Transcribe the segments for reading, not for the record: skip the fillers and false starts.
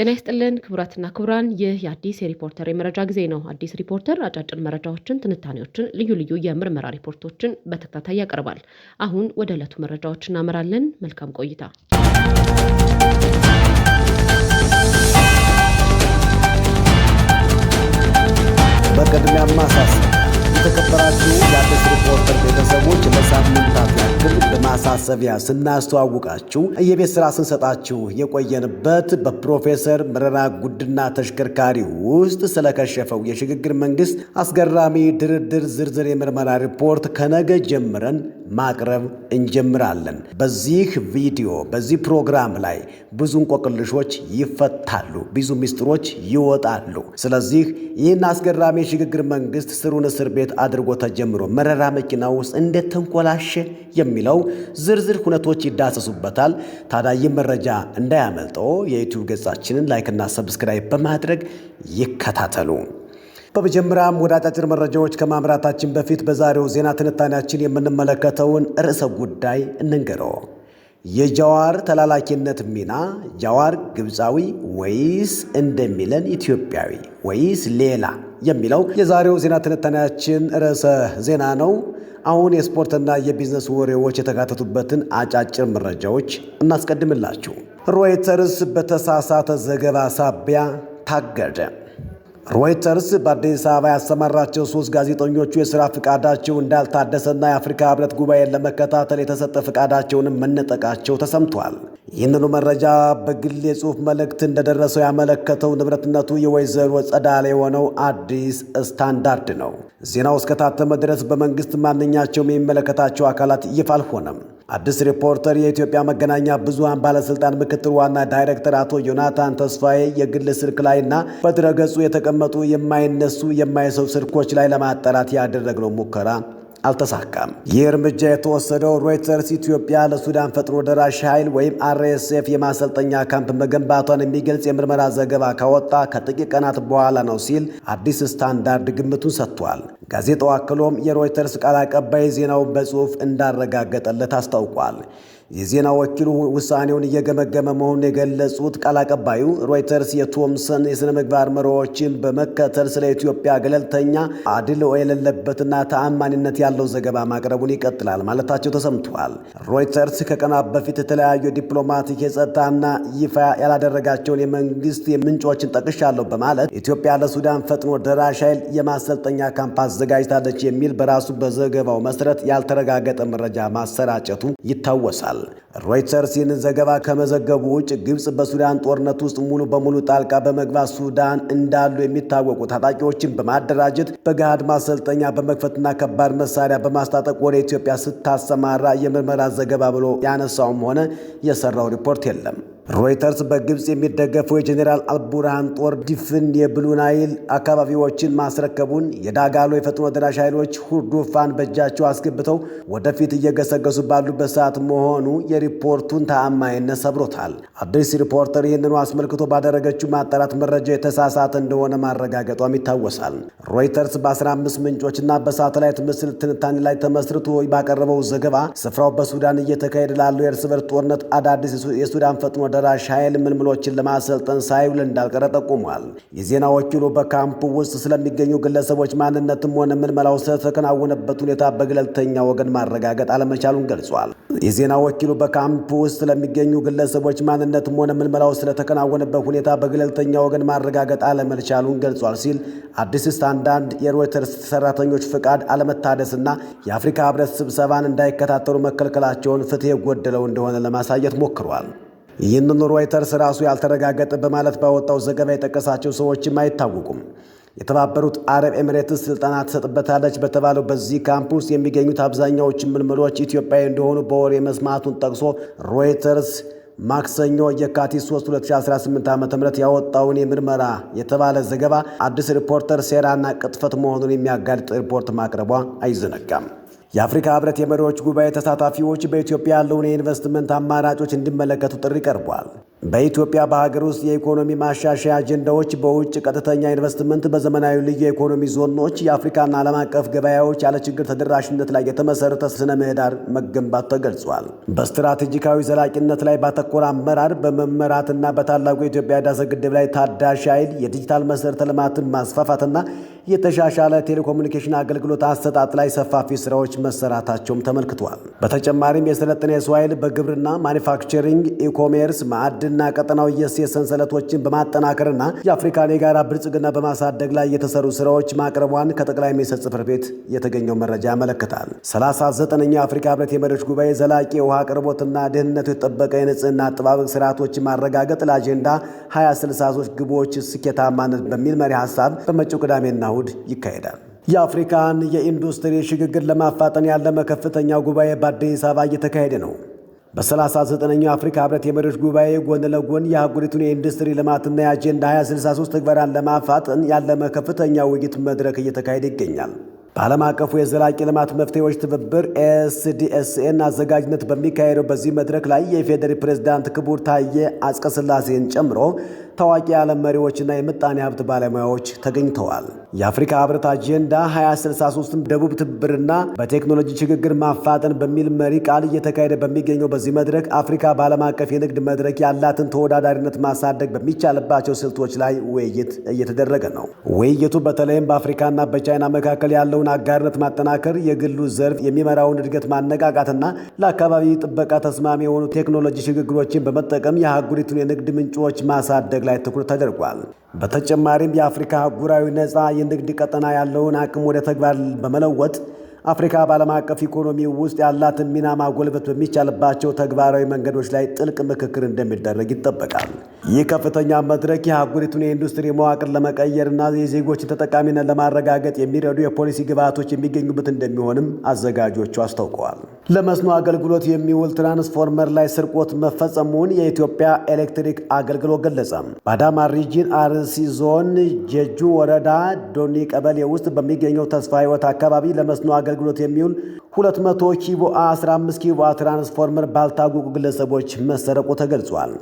ጤና ይስጥልን ክቡራትና ክቡራን፣ ይህ የአዲስ የሪፖርተር የመረጃ ጊዜ ነው። አዲስ ሪፖርተር አጫጭር መረጃዎችን፣ ትንታኔዎችን፣ ልዩ ልዩ የምርመራ ሪፖርቶችን በተከታታይ ያቀርባል። አሁን ወደ ዕለቱ መረጃዎች እናመራለን። መልካም ቆይታ። በቅድሚያ ማሳሰቢያ የተከበራችሁ የአዲስ ሪፖርተር ቤተሰቦች ለሳምንታት ያክል በማሳሰቢያ ስናስተዋውቃችሁ የቤት ስራ ስንሰጣችሁ የቆየንበት በፕሮፌሰር መረራ ጉዲና ተሽከርካሪ ውስጥ ስለከሸፈው የሽግግር መንግስት አስገራሚ ድርድር ዝርዝር የምርመራ ሪፖርት ከነገ ጀምረን ማቅረብ እንጀምራለን። በዚህ ቪዲዮ በዚህ ፕሮግራም ላይ ብዙ እንቆቅልሾች ይፈታሉ፣ ብዙ ሚስጥሮች ይወጣሉ። ስለዚህ ይህን አስገራሚ የሽግግር መንግስት ስሩን እስር ቤት አድርጎ ተጀምሮ መረራ መኪና ውስጥ እንዴት ተንኮላሸ የሚለው ዝርዝር ሁነቶች ይዳሰሱበታል። ታዲያ ይህ መረጃ እንዳያመልጠው የዩቲዩብ ገጻችንን ላይክና ሰብስክራይብ በማድረግ ይከታተሉ። በመጀመሪያም ወደ አጫጭር መረጃዎች ከማምራታችን በፊት በዛሬው ዜና ትንታኔያችን የምንመለከተውን ርዕሰ ጉዳይ እንንገረው። የጃዋር ተላላኪነት ሚና ጃዋር ግብፃዊ ወይስ እንደሚለን ኢትዮጵያዊ ወይስ ሌላ የሚለው የዛሬው ዜና ትንታኔያችን ርዕሰ ዜና ነው። አሁን የስፖርትና የቢዝነስ ወሬዎች የተካተቱበትን አጫጭር መረጃዎች እናስቀድምላችሁ። ሮይተርስ በተሳሳተ ዘገባ ሳቢያ ታገደ። ሮይተርስ በአዲስ አበባ ያሰማራቸው 3 ጋዜጠኞቹ የሥራ ፍቃዳቸው እንዳልታደሰና የአፍሪካ ሕብረት ጉባኤን ለመከታተል የተሰጠ ፍቃዳቸውንም መነጠቃቸው ተሰምቷል። ይህንኑ መረጃ በግል የጽሑፍ መልእክት እንደደረሰው ያመለከተው ንብረትነቱ የወይዘሮ ጸዳለ የሆነው አዲስ ስታንዳርድ ነው። ዜናው እስከታተመ ድረስ በመንግሥት ማንኛቸውም የሚመለከታቸው አካላት ይፋ አልሆነም። አዲስ ሪፖርተር የኢትዮጵያ መገናኛ ብዙሃን ባለስልጣን ምክትል ዋና ዳይሬክተር አቶ ዮናታን ተስፋዬ የግል ስልክ ላይና በድረገጹ የተቀመጡ የማይነሱ የማይሰው ስልኮች ላይ ለማጣራት ያደረግነው ሙከራ አልተሳካም። ይህ እርምጃ የተወሰደው ሮይተርስ ኢትዮጵያ ለሱዳን ፈጥኖ ደራሽ ኃይል ወይም RSF የማሰልጠኛ ካምፕ መገንባቷን የሚገልጽ የምርመራ ዘገባ ካወጣ ከጥቂት ቀናት በኋላ ነው ሲል አዲስ ስታንዳርድ ግምቱን ሰጥቷል። ጋዜጣው አክሎም የሮይተርስ ቃል አቀባይ ዜናውን በጽሑፍ እንዳረጋገጠለት አስታውቋል። የዜና ወኪሉ ውሳኔውን እየገመገመ መሆኑን የገለጹት ቃል አቀባዩ ሮይተርስ የቶምሰን የሥነ ምግባር መርሆዎችን በመከተል ስለ ኢትዮጵያ ገለልተኛ፣ አድልዎ የሌለበትና ተአማኒነት ያለው ዘገባ ማቅረቡን ይቀጥላል ማለታቸው ተሰምቷል። ሮይተርስ ከቀናት በፊት የተለያዩ ዲፕሎማቲክ የጸጥታና ይፋ ያላደረጋቸውን የመንግስት ምንጮችን ጠቅሻለሁ በማለት ኢትዮጵያ ለሱዳን ፈጥኖ ደራሽ ኃይል የማሰልጠኛ ካምፕ አዘጋጅታለች የሚል በራሱ በዘገባው መሰረት ያልተረጋገጠ መረጃ ማሰራጨቱ ይታወሳል። ሮይተርስ ይህንን ዘገባ ከመዘገቡ ውጭ ግብፅ በሱዳን ጦርነት ውስጥ ሙሉ በሙሉ ጣልቃ በመግባት ሱዳን እንዳሉ የሚታወቁ ታጣቂዎችን በማደራጀት በገሃድ ማሰልጠኛ በመክፈትና ከባድ መሳሪያ በማስታጠቅ ወደ ኢትዮጵያ ስታሰማራ የምርመራ ዘገባ ብሎ ያነሳውም ሆነ የሰራው ሪፖርት የለም። ሮይተርስ በግብፅ የሚደገፈው የጄኔራል አልቡርሃን ጦር ድፍን የብሉ ናይል አካባቢዎችን ማስረከቡን፣ የዳጋሎ የፈጥኖ ደራሽ ኃይሎች ሁርዱፋን በእጃቸው አስገብተው ወደፊት እየገሰገሱ ባሉበት ሰዓት መሆኑ የሪፖርቱን ተአማኝነት ሰብሮታል። አዲስ ሪፖርተር ይህንኑ አስመልክቶ ባደረገችው ማጣራት መረጃ የተሳሳተ እንደሆነ ማረጋገጧም ይታወሳል። ሮይተርስ በ15 ምንጮችና በሳተላይት ምስል ትንታኔ ላይ ተመስርቶ ባቀረበው ዘገባ ስፍራው በሱዳን እየተካሄደ ላለው የእርስ በርስ ጦርነት አዳዲስ የሱዳን ፈጥኖ ደራሽ ኃይል ምልምሎችን ለማሰልጠን ሳይውል እንዳልቀረ ጠቁሟል። የዜና ወኪሉ በካምፑ ውስጥ ስለሚገኙ ግለሰቦች ማንነትም ሆነ ምልመላው ስለተከናወነበት ሁኔታ በገለልተኛ ወገን ማረጋገጥ አለመቻሉን ገልጿል። የዜና ወኪሉ በካምፑ ውስጥ ስለሚገኙ ግለሰቦች ማንነትም ሆነ ምልመላው ስለተከናወነበት ሁኔታ በገለልተኛ ወገን ማረጋገጥ አለመቻሉን ገልጿል ሲል አዲስ ስታንዳርድ የሮይተርስ ሰራተኞች ፍቃድ አለመታደስና የአፍሪካ ሕብረት ስብሰባን እንዳይከታተሉ መከልከላቸውን ፍትሕ የጎደለው እንደሆነ ለማሳየት ሞክሯል። ይህንን ሮይተርስ ራሱ ያልተረጋገጠ በማለት ባወጣው ዘገባ የጠቀሳቸው ሰዎችም አይታወቁም። የተባበሩት አረብ ኤሚሬትስ ስልጠና ትሰጥበታለች በተባለው በዚህ ካምፕ ውስጥ የሚገኙት አብዛኛዎቹ ምልምሎች ኢትዮጵያዊ እንደሆኑ በወሬ መስማቱን ጠቅሶ ሮይተርስ ማክሰኞ የካቲት 3 2018 ዓ.ም ያወጣውን የምርመራ የተባለ ዘገባ አዲስ ሪፖርተር ሴራና ቅጥፈት መሆኑን የሚያጋልጥ ሪፖርት ማቅረቧ አይዘነጋም። የአፍሪካ ሕብረት የመሪዎች ጉባኤ ተሳታፊዎች በኢትዮጵያ ያለውን የኢንቨስትመንት አማራጮች እንዲመለከቱ ጥሪ ቀርቧል። በኢትዮጵያ በሀገር ውስጥ የኢኮኖሚ ማሻሻያ አጀንዳዎች፣ በውጭ ቀጥተኛ ኢንቨስትመንት፣ በዘመናዊ ልዩ የኢኮኖሚ ዞኖች፣ የአፍሪካና ዓለም አቀፍ ገበያዎች ያለ ችግር ተደራሽነት ላይ የተመሰረተ ስነ ምህዳር መገንባት ተገልጿል። በስትራቴጂካዊ ዘላቂነት ላይ ባተኮረ አመራር በመመራትና በታላቁ የኢትዮጵያ ህዳሴ ግድብ ላይ ታዳሽ ኃይል፣ የዲጂታል መሰረተ ልማትን ማስፋፋትና የተሻሻለ ቴሌኮሙኒኬሽን አገልግሎት አሰጣጥ ላይ ሰፋፊ ስራዎች መሰራታቸውም ተመልክቷል። በተጨማሪም የሰለጠነ የሰው ኃይል በግብርና፣ ማኒፋክቸሪንግ፣ ኢኮሜርስ፣ ማዕድና ቀጠናዊ የእሴት ሰንሰለቶችን በማጠናከርና የአፍሪካን የጋራ ብልጽግና በማሳደግ ላይ የተሰሩ ስራዎች ማቅረቧን ከጠቅላይ ሚኒስትር ጽሕፈት ቤት የተገኘው መረጃ ያመለክታል። 39ኛው የአፍሪካ ህብረት የመሪዎች ጉባኤ ዘላቂ የውሃ አቅርቦትና ደህንነቱ የተጠበቀ የንጽህና አጠባበቅ ስርዓቶችን ማረጋገጥ ለአጀንዳ 2063 ግቦች ስኬታማነት በሚል መሪ ሀሳብ በመጪው ቅዳሜና እሁድ ይካሄዳል። የአፍሪካን የኢንዱስትሪ ሽግግር ለማፋጠን ያለመ ከፍተኛው ጉባኤ በአዲስ አበባ እየተካሄደ ነው። በ39ኛው የአፍሪካ ህብረት የመሪዎች ጉባኤ ጎን ለጎን የአህጉሪቱን የኢንዱስትሪ ልማትና የአጀንዳ 2063 ትግበራን ለማፋጠን ያለመ ከፍተኛ ውይይት መድረክ እየተካሄደ ይገኛል። በዓለም አቀፉ የዘላቂ ልማት መፍትሄዎች ትብብር ኤስዲኤስኤን አዘጋጅነት በሚካሄደው በዚህ መድረክ ላይ የኢፌዴሪ ፕሬዝዳንት ክቡር ታዬ አጽቀሥላሴን ጨምሮ ታዋቂ የዓለም መሪዎችና የምጣኔ ሀብት ባለሙያዎች ተገኝተዋል። የአፍሪካ ህብረት አጀንዳ 2063 ደቡብ ትብብርና በቴክኖሎጂ ሽግግር ማፋጠን በሚል መሪ ቃል እየተካሄደ በሚገኘው በዚህ መድረክ አፍሪካ በዓለም አቀፍ የንግድ መድረክ ያላትን ተወዳዳሪነት ማሳደግ በሚቻልባቸው ስልቶች ላይ ውይይት እየተደረገ ነው። ውይይቱ በተለይም በአፍሪካና በቻይና መካከል ያለውን አጋርነት ማጠናከር፣ የግሉ ዘርፍ የሚመራውን እድገት ማነቃቃትና ለአካባቢ ጥበቃ ተስማሚ የሆኑ ቴክኖሎጂ ሽግግሮችን በመጠቀም የአህጉሪቱን የንግድ ምንጮች ማሳደግ ላይ ትኩረት ተደርጓል። በተጨማሪም የአፍሪካ አህጉራዊ ነፃ የንግድ ቀጠና ያለውን አቅም ወደ ተግባር በመለወጥ አፍሪካ በዓለም አቀፍ ኢኮኖሚ ውስጥ ያላትን ሚና ማጎልበት በሚቻልባቸው ተግባራዊ መንገዶች ላይ ጥልቅ ምክክር እንደሚደረግ ይጠበቃል። ይህ ከፍተኛ መድረክ የአህጉሪቱን የኢንዱስትሪ መዋቅር ለመቀየርና የዜጎችን ተጠቃሚነት ለማረጋገጥ የሚረዱ የፖሊሲ ግብዓቶች የሚገኙበት እንደሚሆንም አዘጋጆቹ አስታውቀዋል። ለመስኖ አገልግሎት የሚውል ትራንስፎርመር ላይ ስርቆት መፈጸሙን የኢትዮጵያ ኤሌክትሪክ አገልግሎት ገለጸ። በአዳማ ሪጅን አርሲ ዞን ጀጁ ወረዳ ዶኒ ቀበሌ ውስጥ በሚገኘው ተስፋ ሕይወት አካባቢ ለመስኖ አገልግሎት የሚውል 200 ኪቮ 15 ኪቮ ትራንስፎርመር ባልታወቁ ግለሰቦች መሰረቁ ተገልጿል።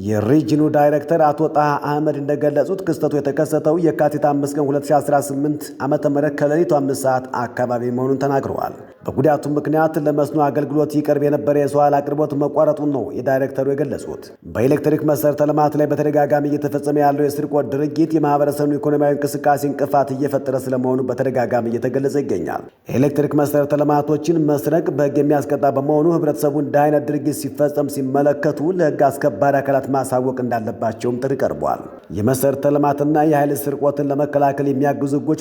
የሪጅኑ ዳይሬክተር አቶ ጣሃ አህመድ እንደገለጹት ክስተቱ የተከሰተው የካቲት 5 ቀን 2018 ዓ.ም ከሌሊቱ 5 ሰዓት አካባቢ መሆኑን ተናግረዋል። በጉዳቱ ምክንያት ለመስኖ አገልግሎት ይቀርብ የነበረ የሰው ኃይል አቅርቦት መቋረጡን ነው የዳይሬክተሩ የገለጹት። በኤሌክትሪክ መሰረተ ልማት ላይ በተደጋጋሚ እየተፈጸመ ያለው የስርቆት ድርጊት የማህበረሰቡን ኢኮኖሚያዊ እንቅስቃሴ እንቅፋት እየፈጠረ ስለመሆኑ በተደጋጋሚ እየተገለጸ ይገኛል። የኤሌክትሪክ መሰረተ ልማቶችን መስረቅ በሕግ የሚያስቀጣ በመሆኑ ህብረተሰቡ እንዲህ አይነት ድርጊት ሲፈጸም ሲመለከቱ ለሕግ አስከባሪ አካላት ማሳወቅ እንዳለባቸውም ጥሪ ቀርቧል። የመሰረተ ልማትና የኃይል ስርቆትን ለመከላከል የሚያግዙ ሕጎች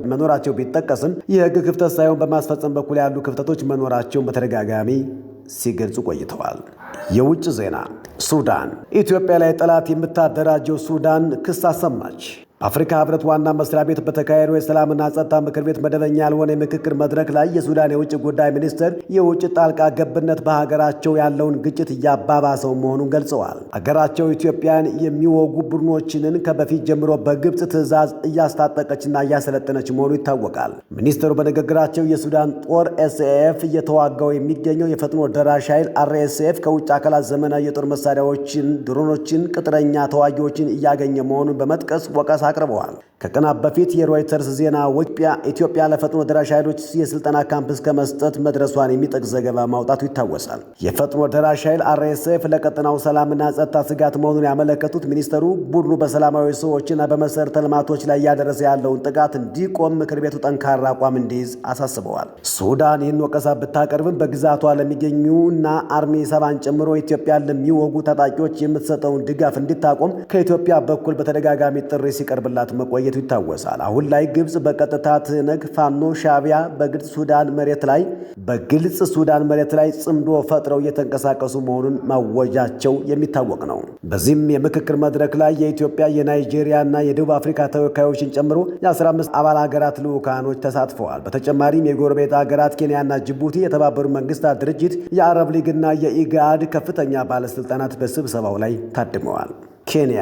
መኖራቸው ቢጠቀስም የሕግ ክፍተት ሳይሆን በማስፈጸም በኩል ያሉ ክፍተቶች መኖራቸውን በተደጋጋሚ ሲገልጹ ቆይተዋል። የውጭ ዜና። ሱዳን ኢትዮጵያ ላይ ጠላት የምታደራጀው ሱዳን ክስ አሰማች። በአፍሪካ ህብረት ዋና መስሪያ ቤት በተካሄደው የሰላምና ጸጥታ ምክር ቤት መደበኛ ያልሆነ የምክክር መድረክ ላይ የሱዳን የውጭ ጉዳይ ሚኒስትር የውጭ ጣልቃ ገብነት በሀገራቸው ያለውን ግጭት እያባባሰው መሆኑን ገልጸዋል። ሀገራቸው ኢትዮጵያን የሚወጉ ቡድኖችን ከበፊት ጀምሮ በግብፅ ትዕዛዝ እያስታጠቀችና እያሰለጠነች መሆኑ ይታወቃል። ሚኒስትሩ በንግግራቸው የሱዳን ጦር ኤስኤኤፍ እየተዋጋው የሚገኘው የፈጥኖ ደራሽ ኃይል አርኤስኤፍ ከውጭ አካላት ዘመናዊ የጦር መሳሪያዎችን፣ ድሮኖችን፣ ቅጥረኛ ተዋጊዎችን እያገኘ መሆኑን በመጥቀስ ወቀሳ አቅርበዋል። ከቀናት በፊት የሮይተርስ ዜና ኢትዮጵያ ለፈጥኖ ደራሽ ኃይሎች የስልጠና ካምፕ እስከ መስጠት መድረሷን የሚጠቅስ ዘገባ ማውጣቱ ይታወሳል። የፈጥኖ ደራሽ ኃይል አርኤስኤፍ ለቀጠናው ሰላምና ጸጥታ ስጋት መሆኑን ያመለከቱት ሚኒስተሩ ቡድኑ በሰላማዊ ሰዎችና በመሰረተ ልማቶች ላይ እያደረሰ ያለውን ጥቃት እንዲቆም ምክር ቤቱ ጠንካራ አቋም እንዲይዝ አሳስበዋል። ሱዳን ይህን ወቀሳ ብታቀርብም በግዛቷ ለሚገኙ እና አርሚ ሰባን ጨምሮ ኢትዮጵያን ለሚወጉ ታጣቂዎች የምትሰጠውን ድጋፍ እንድታቆም ከኢትዮጵያ በኩል በተደጋጋሚ ጥሪ ሲቀርብላት መቆየቱ ይታወሳል። አሁን ላይ ግብፅ በቀጥታ ትነግ ፋኖ ሻዕቢያ በግልጽ ሱዳን መሬት ላይ ጽምዶ ፈጥረው እየተንቀሳቀሱ መሆኑን ማወጃቸው የሚታወቅ ነው። በዚህም የምክክር መድረክ ላይ የኢትዮጵያ፣ የናይጄሪያ እና የደቡብ አፍሪካ ተወካዮችን ጨምሮ የ15 አባል ሀገራት ልዑካኖች ተሳትፈዋል። በተጨማሪም የጎረቤት ሀገራት ኬንያና ጅቡቲ፣ የተባበሩት መንግስታት ድርጅት፣ የአረብ ሊግና የኢጋድ ከፍተኛ ባለስልጣናት በስብሰባው ላይ ታድመዋል። ኬንያ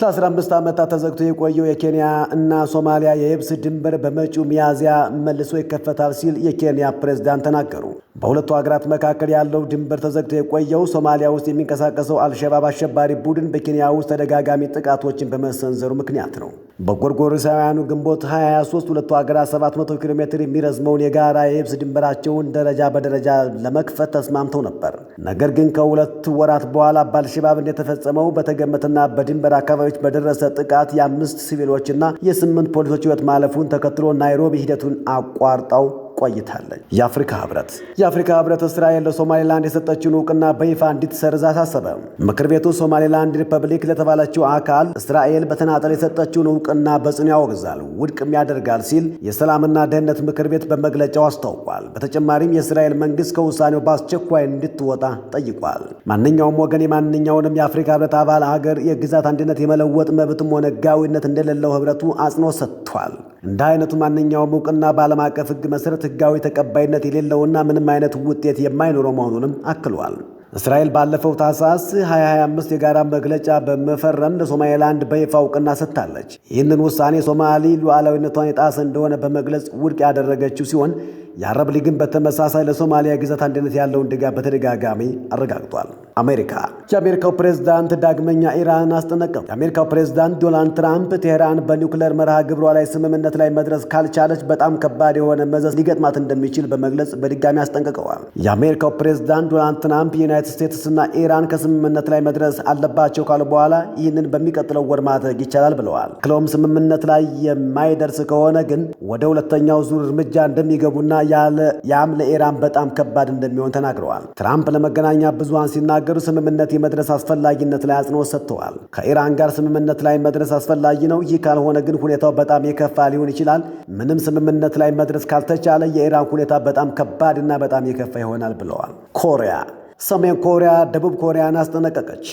ለ15 ዓመታት ተዘግቶ የቆየው የኬንያ እና ሶማሊያ የየብስ ድንበር በመጪው ሚያዝያ መልሶ ይከፈታል ሲል የኬንያ ፕሬዝዳንት ተናገሩ። በሁለቱ ሀገራት መካከል ያለው ድንበር ተዘግቶ የቆየው ሶማሊያ ውስጥ የሚንቀሳቀሰው አልሸባብ አሸባሪ ቡድን በኬንያ ውስጥ ተደጋጋሚ ጥቃቶችን በመሰንዘሩ ምክንያት ነው። በጎርጎሮሳውያኑ ግንቦት 23 ሁለቱ ሀገራት 700 ኪሎ ሜትር የሚረዝመውን የጋራ የየብስ ድንበራቸውን ደረጃ በደረጃ ለመክፈት ተስማምተው ነበር። ነገር ግን ከሁለት ወራት በኋላ በአልሸባብ እንደተፈጸመው በተገመተና በድንበር አካባቢዎች በደረሰ ጥቃት የ5 ሲቪሎችና የ8 ፖሊሶች ሕይወት ማለፉን ተከትሎ ናይሮቢ ሂደቱን አቋርጠው ቆይታለች። የአፍሪካ ህብረት እስራኤል ለሶማሌላንድ የሰጠችውን እውቅና በይፋ እንድትሰርዝ አሳሰበ። ምክር ቤቱ ሶማሌላንድ ሪፐብሊክ ለተባለችው አካል እስራኤል በተናጠል የሰጠችውን እውቅና በጽኑ ያወግዛል፣ ውድቅም ያደርጋል ሲል የሰላምና ደህንነት ምክር ቤት በመግለጫው አስታውቋል። በተጨማሪም የእስራኤል መንግስት ከውሳኔው በአስቸኳይ እንድትወጣ ጠይቋል። ማንኛውም ወገን የማንኛውንም የአፍሪካ ህብረት አባል ሀገር የግዛት አንድነት የመለወጥ መብትም ሆነ ህጋዊነት እንደሌለው ህብረቱ አጽንኦት ሰጥቷል። እንደ አይነቱ ማንኛውም እውቅና በዓለም አቀፍ ህግ መሰረት ህጋዊ ተቀባይነት የሌለውና ምንም አይነት ውጤት የማይኖረው መሆኑንም አክሏል። እስራኤል ባለፈው ታህሳስ 2025 የጋራ መግለጫ በመፈረም ለሶማሌላንድ በይፋ እውቅና ሰጥታለች። ይህንን ውሳኔ ሶማሊ ሉዓላዊነቷን የጣሰ እንደሆነ በመግለጽ ውድቅ ያደረገችው ሲሆን የአረብ ሊግን በተመሳሳይ ለሶማሊያ ግዛት አንድነት ያለውን ድጋፍ በተደጋጋሚ አረጋግጧል። የአሜሪካው ፕሬዝዳንት ዳግመኛ ኢራንን አስጠነቀቁ። የአሜሪካው ፕሬዝዳንት ዶናልድ ትራምፕ ቴህራን በኒውክሌር መርሃ ግብሯ ላይ ስምምነት ላይ መድረስ ካልቻለች በጣም ከባድ የሆነ መዘዝ ሊገጥማት እንደሚችል በመግለጽ በድጋሚ አስጠንቅቀዋል። የአሜሪካው ፕሬዝዳንት ዶናልድ ትራምፕ ዩናይትድ ስቴትስና ኢራን ከስምምነት ላይ መድረስ አለባቸው ካሉ በኋላ ይህንን በሚቀጥለው ወር ማድረግ ይቻላል ብለዋል። ክለውም ስምምነት ላይ የማይደርስ ከሆነ ግን ወደ ሁለተኛው ዙር እርምጃ እንደሚገቡና ያም ለኢራን በጣም ከባድ እንደሚሆን ተናግረዋል። ትራምፕ ለመገናኛ ብዙሃን ሲናገሩ ስምምነት የመድረስ አስፈላጊነት ላይ አጽንኦት ሰጥተዋል። ከኢራን ጋር ስምምነት ላይ መድረስ አስፈላጊ ነው። ይህ ካልሆነ ግን ሁኔታው በጣም የከፋ ሊሆን ይችላል። ምንም ስምምነት ላይ መድረስ ካልተቻለ የኢራን ሁኔታ በጣም ከባድና በጣም የከፋ ይሆናል ብለዋል። ሰሜን ኮሪያ ደቡብ ኮሪያን አስጠነቀቀች።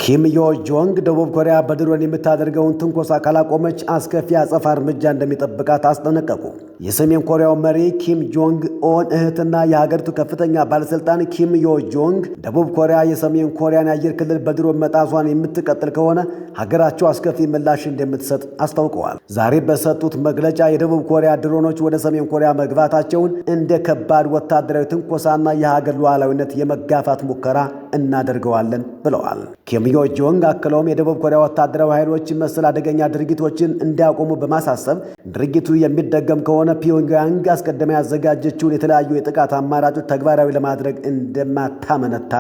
ኪም ዮ ጆንግ ደቡብ ኮሪያ በድሮን የምታደርገውን ትንኮሳ ካላቆመች አስከፊ አጸፋ እርምጃ እንደሚጠብቃት አስጠነቀቁ። የሰሜን ኮሪያው መሪ ኪም ጆንግ ኦን እህትና የሀገሪቱ ከፍተኛ ባለስልጣን ኪም ዮ ጆንግ ደቡብ ኮሪያ የሰሜን ኮሪያን የአየር ክልል በድሮን መጣሷን የምትቀጥል ከሆነ ሀገራቸው አስከፊ ምላሽ እንደምትሰጥ አስታውቀዋል። ዛሬ በሰጡት መግለጫ የደቡብ ኮሪያ ድሮኖች ወደ ሰሜን ኮሪያ መግባታቸውን እንደ ከባድ ወታደራዊ ትንኮሳና የሀገር ሉዓላዊነት የመጋፋት ሙከራ እናደርገዋለን ብለዋል። ኪም ዮ ጆንግ አክለውም የደቡብ ኮሪያ ወታደራዊ ኃይሎች መሰል አደገኛ ድርጊቶችን እንዲያቆሙ በማሳሰብ ድርጊቱ የሚደገም ከሆነ ፒዮንግያንግ አስቀድማ ያዘጋጀችውን የተለያዩ የጥቃት አማራጮች ተግባራዊ ለማድረግ እንደማታመነታ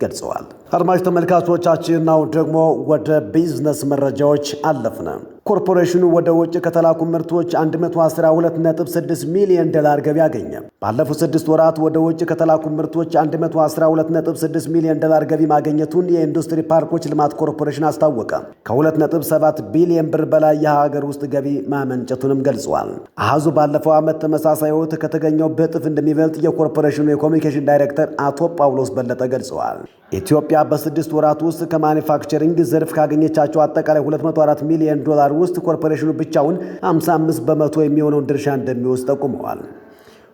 ገልጸዋል። አድማጭ ተመልካቾቻችን አሁን ደግሞ ወደ ቢዝነስ መረጃዎች አለፍነ። ኮርፖሬሽኑ ወደ ውጭ ከተላኩ ምርቶች 112.6 ሚሊዮን ዶላር ገቢ አገኘ። ባለፉት 6 ወራት ወደ ውጭ ከተላኩ ምርቶች 112.6 ሚሊዮን ዶላር ገቢ ማግኘቱን የኢንዱስትሪ ፓርኮች ልማት ኮርፖሬሽን አስታወቀ። ከ2.7 ቢሊዮን ብር በላይ የሀገር ውስጥ ገቢ ማመንጨቱንም ገልጿል። አሃዙ ባለፈው ዓመት ተመሳሳይ ወቅት ከተገኘው በእጥፍ እንደሚበልጥ የኮርፖሬሽኑ የኮሚኒኬሽን ዳይሬክተር አቶ ጳውሎስ በለጠ ገልጸዋል። ኢትዮጵያ በ6 ወራት ውስጥ ከማኒፋክቸሪንግ ዘርፍ ካገኘቻቸው አጠቃላይ 204 ሚሊዮን ዶላር ውስጥ ኮርፖሬሽኑ ብቻውን 55 በመቶ የሚሆነውን ድርሻ እንደሚወስድ ጠቁመዋል።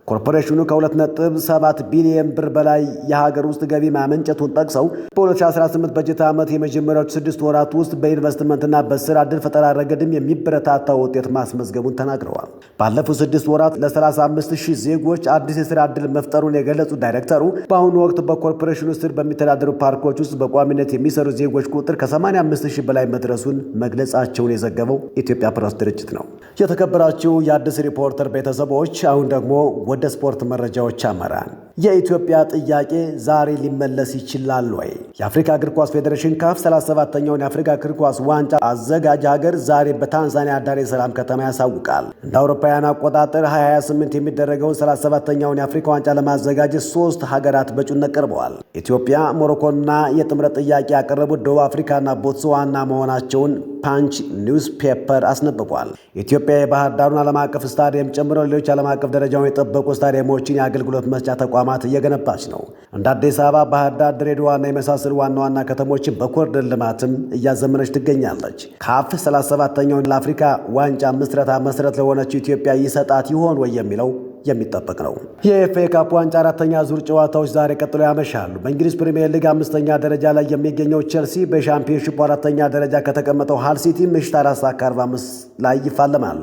ኮርፖሬሽኑ ከ2.7 ቢሊዮን ብር በላይ የሀገር ውስጥ ገቢ ማመንጨቱን ጠቅሰው በ2018 በጀት ዓመት የመጀመሪያዎቹ 6 ወራት ውስጥ በኢንቨስትመንትና በስራ ዕድል ፈጠራ ረገድም የሚበረታታ ውጤት ማስመዝገቡን ተናግረዋል። ባለፉት 6 ወራት ለ35,000 ዜጎች አዲስ የስራ ዕድል መፍጠሩን የገለጹት ዳይሬክተሩ በአሁኑ ወቅት በኮርፖሬሽኑ ስር በሚተዳደሩ ፓርኮች ውስጥ በቋሚነት የሚሰሩ ዜጎች ቁጥር ከ85,000 በላይ መድረሱን መግለጻቸውን የዘገበው ኢትዮጵያ ፕሬስ ድርጅት ነው። የተከበራችሁ የአዲስ ሪፖርተር ቤተሰቦች አሁን ደግሞ ወደ ስፖርት መረጃዎች አመራን። የኢትዮጵያ ጥያቄ ዛሬ ሊመለስ ይችላል ወይ? የአፍሪካ እግር ኳስ ፌዴሬሽን ካፍ 37ኛውን የአፍሪካ እግር ኳስ ዋንጫ አዘጋጅ ሀገር ዛሬ በታንዛኒያ ዳሬ ሰላም ከተማ ያሳውቃል። እንደ አውሮፓውያን አቆጣጠር 2028 የሚደረገውን 37ኛውን የአፍሪካ ዋንጫ ለማዘጋጀት 3 ሀገራት በእጩነት ቀርበዋል። ኢትዮጵያ፣ ሞሮኮና የጥምረት ጥያቄ ያቀረቡት ደቡብ አፍሪካና ቦትስዋና መሆናቸውን ፓንች ኒውስ ፔፐር አስነብቋል። ኢትዮጵያ የባህር ዳሩን ዓለም አቀፍ ስታዲየም ጨምሮ ሌሎች ዓለም አቀፍ ደረጃውን የጠበቁ ስታዲየሞችን የአገልግሎት መስጫ ተቋማት እየገነባች ነው። እንደ አዲስ አበባ፣ ባህር ዳር፣ ድሬዳዋና የመሳሰሉ ዋና ዋና ከተሞችን በኮሪደር ልማትም እያዘመነች ትገኛለች። ካፍ 37ኛውን ለአፍሪካ ዋንጫ ምስረታ መሰረት ለሆነችው ኢትዮጵያ ይሰጣት ይሆን ወይ የሚለው የሚጠበቅ ነው። የኤፍኤ ካፕ ዋንጫ 4ኛ ዙር ጨዋታዎች ዛሬ ቀጥሎ ያመሻሉ። በእንግሊዝ ፕሪሚየር ሊግ 5ኛ ደረጃ ላይ የሚገኘው ቼልሲ በሻምፒዮንሺፕ 4ኛ ደረጃ ከተቀመጠው ሃል ሲቲ ምሽት 4:45 ላይ ይፋለማሉ።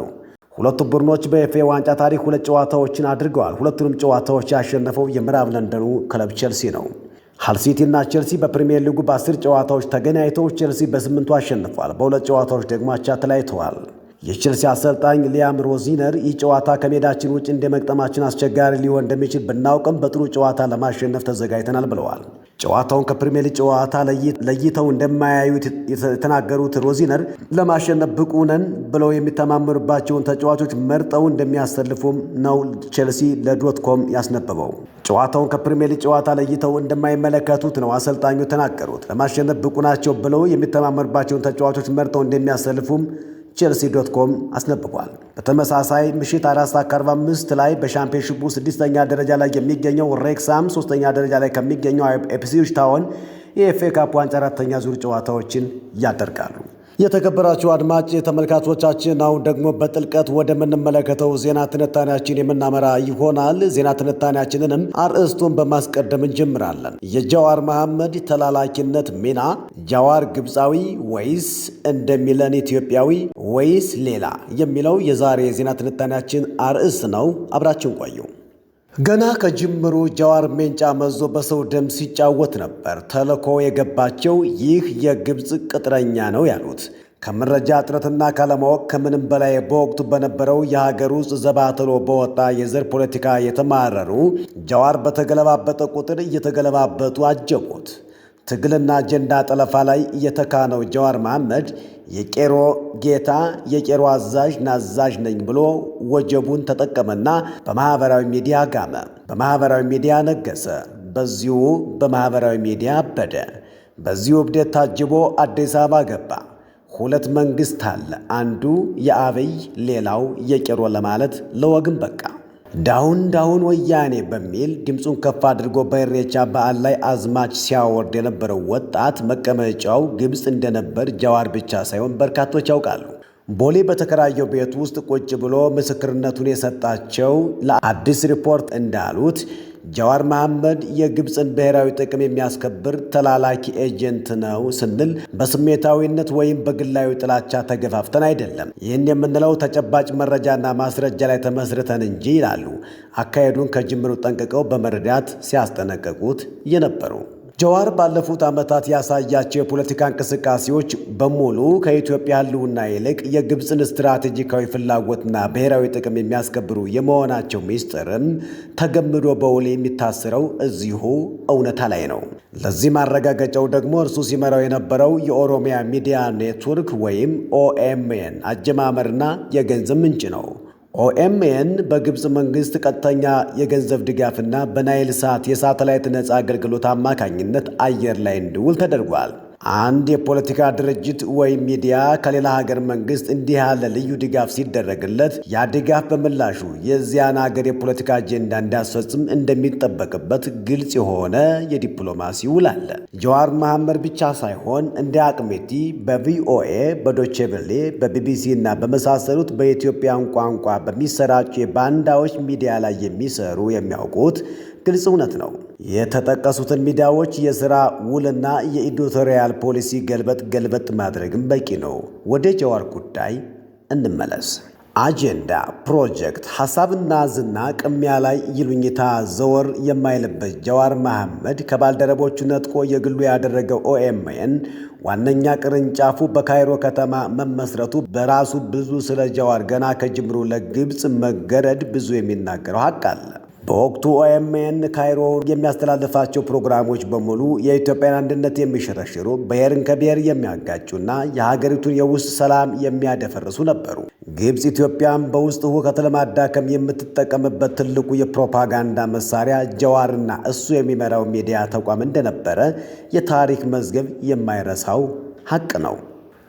ሁለቱ ቡድኖች በኤፍኤ ዋንጫ ታሪክ 2 ጨዋታዎችን አድርገዋል። ሁለቱንም ጨዋታዎች ያሸነፈው የምዕራብ ለንደኑ ክለብ ቼልሲ ነው። ሃል ሲቲ እና ቼልሲ በፕሪሚየር ሊጉ በ10 ጨዋታዎች ተገናኝተው ቼልሲ በ8 አሸንፏል። በ2 ጨዋታዎች ደግሞ አቻ ተለያይተዋል። የቼልሲ አሰልጣኝ ሊያም ሮዚነር ይህ ጨዋታ ከሜዳችን ውጭ እንደ መቅጠማችን አስቸጋሪ ሊሆን እንደሚችል ብናውቅም በጥሩ ጨዋታ ለማሸነፍ ተዘጋጅተናል ብለዋል። ጨዋታውን ከፕሪሚየር ሊግ ጨዋታ ለይተው እንደማያዩት የተናገሩት ሮዚነር ለማሸነፍ ብቁ ነን ብለው የሚተማመኑባቸውን ተጫዋቾች መርጠው እንደሚያሰልፉም ነው ቼልሲ ለዶትኮም ያስነበበው። ጨዋታውን ከፕሪሚየር ሊግ ጨዋታ ለይተው እንደማይመለከቱት ነው አሰልጣኙ ተናገሩት። ለማሸነፍ ብቁ ናቸው ብለው የሚተማመኑባቸውን ተጫዋቾች መርጠው እንደሚያሰልፉም ቼልሲ.com አስነብቧል። በተመሳሳይ ምሽት 4:45 ላይ በሻምፒዮንሺፑ 6ኛ ደረጃ ላይ የሚገኘው ሬክሳም 3ኛ ደረጃ ላይ ከሚገኘው ኢፕስዊች ታውን የኤፍኤ ካፕ ዋንጫ 4ኛ ዙር ጨዋታዎችን ያደርጋሉ። የተከበራችሁ አድማጭ ተመልካቾቻችን አሁን ደግሞ በጥልቀት ወደምንመለከተው ዜና ትንታኔያችን የምናመራ ይሆናል። ዜና ትንታኔያችንንም አርዕስቱን በማስቀደም እንጀምራለን። የጃዋር መሐመድ ተላላኪነት ሚና፣ ጃዋር ግብፃዊ ወይስ እንደሚለን ኢትዮጵያዊ ወይስ ሌላ የሚለው የዛሬ የዜና ትንታኔያችን አርዕስት ነው። አብራችን ቆዩ። ገና ከጅምሩ ጃዋር ሜንጫ መዞ በሰው ደም ሲጫወት ነበር ተልዕኮ የገባቸው ይህ የግብፅ ቅጥረኛ ነው ያሉት። ከመረጃ እጥረትና ካለማወቅ ከምንም በላይ በወቅቱ በነበረው የሀገር ውስጥ ዘባትሎ በወጣ የዘር ፖለቲካ የተማረሩ ጃዋር በተገለባበጠ ቁጥር እየተገለባበጡ አጀቡት። ትግልና አጀንዳ ጠለፋ ላይ የተካነው ጃዋር መሐመድ የቄሮ ጌታ የቄሮ አዛዥ ናዛዥ ነኝ ብሎ ወጀቡን ተጠቀመና በማህበራዊ ሚዲያ ጋመ፣ በማህበራዊ ሚዲያ ነገሰ፣ በዚሁ በማህበራዊ ሚዲያ አበደ። በዚሁ እብደት ታጅቦ አዲስ አበባ ገባ። 2 መንግስት አለ፣ አንዱ የአብይ ሌላው የቄሮ ለማለት ለወግም በቃ። ዳውን ወያኔ በሚል ድምፁን ከፍ አድርጎ በኢሬቻ በዓል ላይ አዝማች ሲያወርድ የነበረው ወጣት መቀመጫው ግብፅ እንደነበር ጃዋር ብቻ ሳይሆን በርካቶች ያውቃሉ። ቦሌ በተከራየው ቤት ውስጥ ቁጭ ብሎ ምስክርነቱን የሰጣቸው ለአዲስ ሪፖርት እንዳሉት ጃዋር መሐመድ የግብፅን ብሔራዊ ጥቅም የሚያስከብር ተላላኪ ኤጀንት ነው ስንል በስሜታዊነት ወይም በግላዊ ጥላቻ ተገፋፍተን አይደለም። ይህን የምንለው ተጨባጭ መረጃና ማስረጃ ላይ ተመስርተን እንጂ ይላሉ አካሄዱን ከጅምሩ ጠንቅቀው በመረዳት ሲያስጠነቅቁት የነበሩ። ጃዋር ባለፉት ዓመታት ያሳያቸው የፖለቲካ እንቅስቃሴዎች በሙሉ ከኢትዮጵያ ሕልውና ይልቅ የግብፅን ስትራቴጂካዊ ፍላጎትና ብሔራዊ ጥቅም የሚያስከብሩ የመሆናቸው ሚስጥርም ተገምዶ በውል የሚታስረው እዚሁ እውነታ ላይ ነው። ለዚህ ማረጋገጫው ደግሞ እርሱ ሲመራው የነበረው የኦሮሚያ ሚዲያ ኔትወርክ ወይም ኦኤምኤን አጀማመርና የገንዘብ ምንጭ ነው። ኦኤምኤን በግብፅ መንግስት ቀጥተኛ የገንዘብ ድጋፍና በናይል ሳት የሳተላይት ነፃ አገልግሎት አማካኝነት አየር ላይ እንዲውል ተደርጓል። አንድ የፖለቲካ ድርጅት ወይም ሚዲያ ከሌላ ሀገር መንግስት እንዲህ ያለ ልዩ ድጋፍ ሲደረግለት ያ ድጋፍ በምላሹ የዚያን ሀገር የፖለቲካ አጀንዳ እንዲያስፈጽም እንደሚጠበቅበት ግልጽ የሆነ የዲፕሎማሲ ውል አለ። ጃዋር መሐመድ ብቻ ሳይሆን እንደ አቅሜቲ በቪኦኤ፣ በዶቼ ቬለ፣ በቢቢሲ እና በመሳሰሉት በኢትዮጵያን ቋንቋ በሚሰራጩ የባንዳዎች ሚዲያ ላይ የሚሰሩ የሚያውቁት ግልጽ እውነት ነው። የተጠቀሱትን ሚዲያዎች የሥራ ውልና የኢዲቶሪያል ፖሊሲ ገልበጥ ማድረግም በቂ ነው። ወደ ጃዋር ጉዳይ እንመለስ። አጀንዳ፣ ፕሮጀክት፣ ሐሳብና ዝና ቅሚያ ላይ ይሉኝታ ዘወር የማይልበት ጃዋር መሐመድ ከባልደረቦቹ ነጥቆ የግሉ ያደረገው ኦኤምኤን ዋነኛ ቅርንጫፉ በካይሮ ከተማ መመስረቱ በራሱ ብዙ ስለ ጃዋር ገና ከጅምሩ ለግብፅ መገረድ ብዙ የሚናገረው ሐቅ አለ። በወቅቱ ኦኤምኤን ካይሮ የሚያስተላልፋቸው ፕሮግራሞች በሙሉ የኢትዮጵያን አንድነት የሚሸረሽሩ፣ ብሔርን ከብሔር የሚያጋጩና የሀገሪቱን የውስጥ ሰላም የሚያደፈርሱ ነበሩ። ግብፅ ኢትዮጵያን በውስጥ ሁከት ለማዳከም የምትጠቀምበት ትልቁ የፕሮፓጋንዳ መሳሪያ ጃዋርና እሱ የሚመራው ሚዲያ ተቋም እንደነበረ የታሪክ መዝገብ የማይረሳው ሐቅ ነው።